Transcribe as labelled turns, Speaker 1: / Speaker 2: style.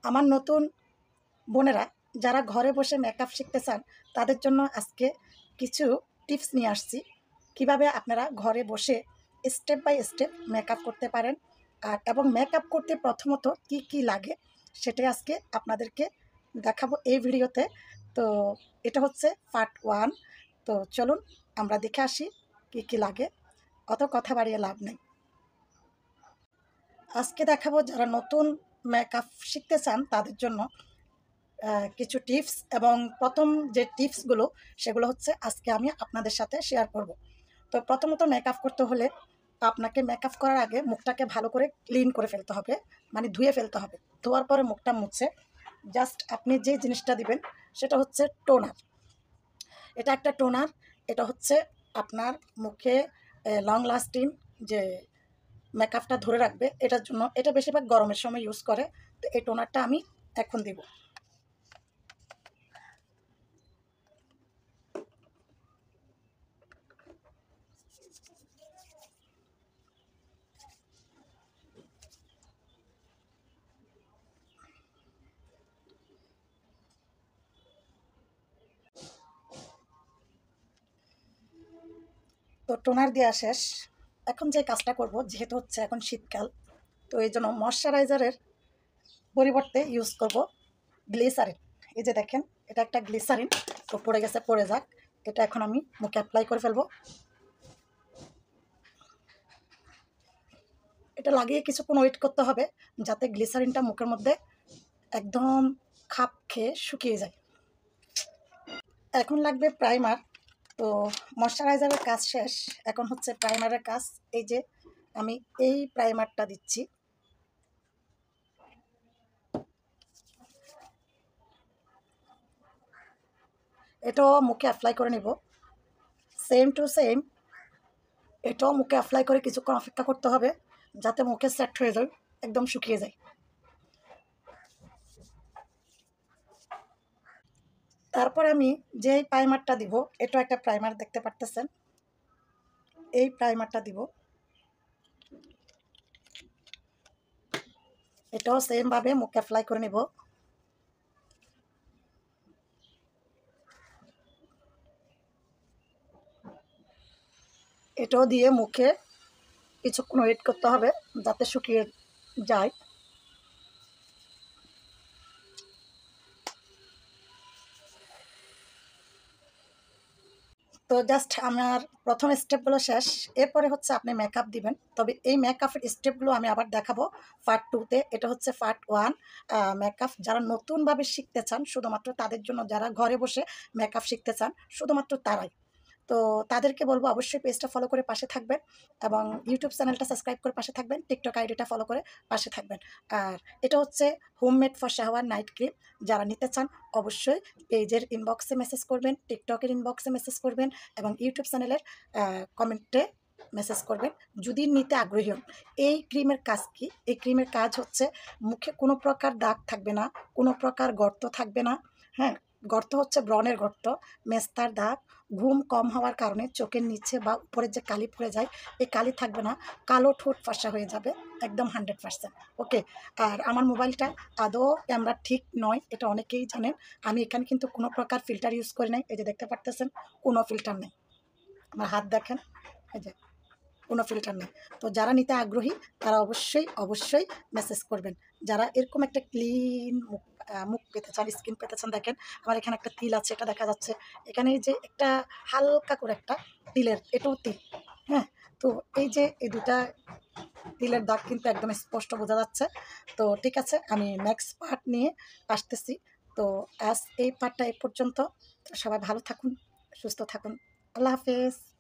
Speaker 1: আমার নতুন বোনেরা যারা ঘরে বসে মেকআপ শিখতে চান তাদের জন্য আজকে কিছু টিপস নিয়ে আসছি, কিভাবে আপনারা ঘরে বসে স্টেপ বাই স্টেপ মেকআপ করতে পারেন। এবং মেকআপ করতে প্রথমত কি কি লাগে সেটাই আজকে আপনাদেরকে দেখাবো এই ভিডিওতে। তো এটা হচ্ছে পার্ট 1। তো চলুন আমরা দেখে আসি কি কি লাগে। অত কথা বাড়িয়ে লাভ নেই। আজকে দেখাবো যারা নতুন মেকআপ শিখতে চান তাদের জন্য কিছু টিপস, এবং প্রথম যে টিপসগুলো সেগুলো হচ্ছে আজকে আমি আপনাদের সাথে শেয়ার করব। তো প্রথমত মেকআপ করতে হলে আপনাকে মেকআপ করার আগে মুখটাকে ভালো করে ক্লিন করে ফেলতে হবে, মানে ধুয়ে ফেলতে হবে। ধোয়ার পরে মুখটা মুছে জাস্ট আপনি যে জিনিসটা দিবেন সেটা হচ্ছে টোনার। এটা একটা টোনার। এটা হচ্ছে আপনার মুখে লং লাস্টিং যে মেকআপটা ধরে রাখবে, এটার জন্য। এটা বেশিরভাগ গরমের সময় ইউজ করে। তো এই টোনারটা আমি এখন দিব। তো টোনার দেওয়া শেষ। এখন যে কাজটা করব, যেহেতু হচ্ছে এখন শীতকাল, তো এই জন্য ময়শ্চারাইজারের পরিবর্তে ইউজ করব গ্লিসারিন। এই যে দেখেন, এটা একটা গ্লিসারিন। তো পড়ে গেছে, পড়ে যাক। এটা এখন আমি মুখে অ্যাপ্লাই করে ফেলবো। এটা লাগিয়ে কিছুক্ষণ ওয়েট করতে হবে যাতে গ্লিসারিনটা মুখের মধ্যে একদম খাপ খেয়ে শুকিয়ে যায়। এখন লাগবে প্রাইমার। তো ময়শ্চারাইজারের কাজ শেষ, এখন হচ্ছে প্রাইমারের কাজ। এই যে আমি এই প্রাইমারটা দিচ্ছি। এটাও মুখে অ্যাপ্লাই করে নেব, সেম টু সেম। এটাও মুখে অ্যাপ্লাই করে কিছুক্ষণ অপেক্ষা করতে হবে যাতে মুখে সেট হয়ে যায়, একদম শুকিয়ে যায়। তারপর আমি যে প্রাইমারটা দিব, এটা একটা প্রাইমার দেখতে পারতেছেন। এই প্রাইমারটা দিব। এটাও সেমভাবে মুখে অ্যাপ্লাই করে নেব। এটাও দিয়ে মুখে কিছুক্ষণ ওয়েট করতে হবে যাতে শুকিয়ে যায়। তো জাস্ট আমার প্রথম স্টেপগুলো শেষ। এরপরে হচ্ছে আপনি মেকআপ দিবেন, তবে এই মেকআপের স্টেপগুলো আমি আবার দেখাবো পার্ট 2-তে। এটা হচ্ছে পার্ট 1। মেকআপ যারা নতুনভাবে শিখতে চান শুধুমাত্র তাদের জন্য, যারা ঘরে বসে মেকআপ শিখতে চান শুধুমাত্র তারাই। তো তাদেরকে বলবো অবশ্যই পেজটা ফলো করে পাশে থাকবেন, এবং ইউটিউব চ্যানেলটা সাবস্ক্রাইব করে পাশে থাকবেন, টিকটক আইডিটা ফলো করে পাশে থাকবেন। আর এটা হচ্ছে homemade for shower night cream. যারা নিতে চান অবশ্যই পেজের ইনবক্সে মেসেজ করবেন, টিকটকের ইনবক্সে মেসেজ করবেন, এবং ইউটিউব চ্যানেলের কমেন্টে মেসেজ করবেন যদি নিতে আগ্রহী হন। এই ক্রিমের কাজ কি? এই ক্রিমের কাজ হচ্ছে মুখে কোনো প্রকার দাগ থাকবে না, কোনো প্রকার গর্ত থাকবে না। হ্যাঁ, গর্ত হচ্ছে ব্রণের গর্ত, মেস্তার দাগ, ঘুম কম হওয়ার কারণে চোখের নিচে বা উপরে যে কালি পড়ে যায়, এই কালি থাকবে না। কালো ঠোঁট ফর্সা হয়ে যাবে একদম 100%। ওকে। আর আমার মোবাইলটা আদৌ ক্যামেরা ঠিক নয়, এটা অনেকেই জানেন। আমি এখানে কিন্তু কোনো প্রকার ফিল্টার ইউজ করি নাই। এই যে দেখতে পারতেছেন, কোনো ফিল্টার নেই। আমার হাত দেখেন, এই যে কোনো ফিল্টার নেই। তো যারা নিতে আগ্রহী তারা অবশ্যই অবশ্যই মেসেজ করবেন। যারা এরকম একটা ক্লিন মুখ মুখ পেতে চান, স্কিন পেতে চান। দেখেন আমার এখানে একটা তিল আছে, এটা দেখা যাচ্ছে। এখানে এই যে একটা হালকা করে একটা তিলের, এটাও তিল। হ্যাঁ, তো এই যে এই দুটা তিলের দাগ কিন্তু একদম স্পষ্ট বোঝা যাচ্ছে। তো ঠিক আছে, আমি নেক্সট পার্ট নিয়ে আসতেছি। তো আজ এই পার্টটা এই পর্যন্ত। তো সবাই ভালো থাকুন, সুস্থ থাকুন। আল্লাহ হাফেজ।